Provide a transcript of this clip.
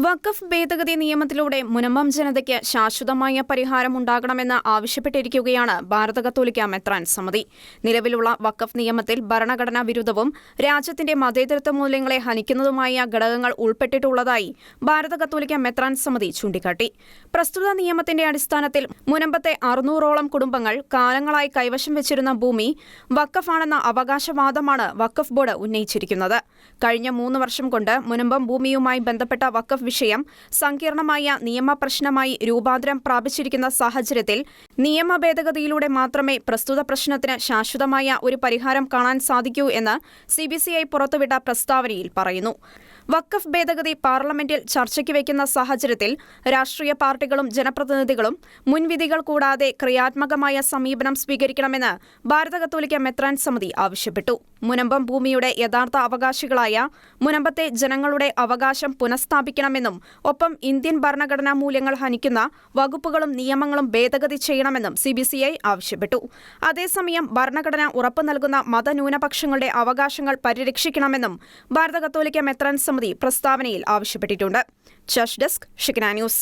വഖഫ് ഭേദഗതി നിയമത്തിലൂടെ മുനമ്പം ജനതയ്ക്ക് ശാശ്വതമായ പരിഹാരമുണ്ടാകണമെന്ന് ആവശ്യപ്പെട്ടിരിക്കുകയാണ് ഭാരത കത്തോലിക്ക മെത്രാൻ സമിതി. നിലവിലുള്ള വഖഫ് നിയമത്തിൽ ഭരണഘടനാ വിരുദ്ധവും രാജ്യത്തിന്റെ മതേതരത്വ മൂല്യങ്ങളെ ഹനിക്കുന്നതുമായ ഘടകങ്ങൾ ഉൾപ്പെട്ടിട്ടുള്ളതായി ഭാരത കത്തോലിക്ക മെത്രാൻ സമിതി ചൂണ്ടിക്കാട്ടി. പ്രസ്തുത നിയമത്തിന്റെ അടിസ്ഥാനത്തിൽ മുനമ്പത്തെ 600ഓളം കുടുംബങ്ങൾ കാലങ്ങളായി കൈവശം വെച്ചിരുന്ന ഭൂമി വഖഫാണെന്ന അവകാശവാദമാണ് വഖഫ് ബോർഡ് ഉന്നയിച്ചിരിക്കുന്നത്. കഴിഞ്ഞ 3 വർഷം കൊണ്ട് മുനമ്പം ഭൂമിയുമായി ബന്ധപ്പെട്ട വഖഫ് വിഷയം സങ്കീർണമായ നിയമപ്രശ്നമായി രൂപാന്തരം പ്രാപിച്ചിരിക്കുന്ന സാഹചര്യത്തിൽ നിയമ ഭേദഗതിയിലൂടെ മാത്രമേ പ്രസ്തുത പ്രശ്നത്തിന് ശാശ്വതമായ ഒരു പരിഹാരം കാണാൻ സാധിക്കൂ എന്ന് CBCI പുറത്തുവിട്ട പ്രസ്താവനയിൽ പറയുന്നു. വഖഫ് ഭേദഗതി പാർലമെന്റിൽ ചർച്ചയ്ക്ക് വയ്ക്കുന്ന സാഹചര്യത്തിൽ രാഷ്ട്രീയ പാർട്ടികളും ജനപ്രതിനിധികളും മുൻവിധികൾ കൂടാതെ ക്രിയാത്മകമായ സമീപനം സ്വീകരിക്കണമെന്ന് ഭാരത കത്തോലിക്ക മെത്രാൻ സമിതി ആവശ്യപ്പെട്ടു. മുനമ്പം ഭൂമിയുടെ യഥാർത്ഥ അവകാശികളായ മുനമ്പത്തെ ജനങ്ങളുടെ അവകാശം പുനഃസ്ഥാപിക്കണമെന്നും ഒപ്പം ഇന്ത്യൻ ഭരണഘടനാ മൂല്യങ്ങൾ ഹനിക്കുന്ന വകുപ്പുകളും നിയമങ്ങളും ഭേദഗതി ചെയ്യണമെന്നും CBCI ആവശ്യപ്പെട്ടു. അതേസമയം ഭരണഘടന ഉറപ്പു നൽകുന്ന മതന്യൂനപക്ഷങ്ങളുടെ അവകാശങ്ങൾ പരിരക്ഷിക്കണമെന്നും ഭാരത കത്തോലിക്ക മെത്രാൻ സമിതി പ്രസ്താവനയിൽ ആവശ്യപ്പെട്ടിട്ടുണ്ട്. Church desk, Shekinah news.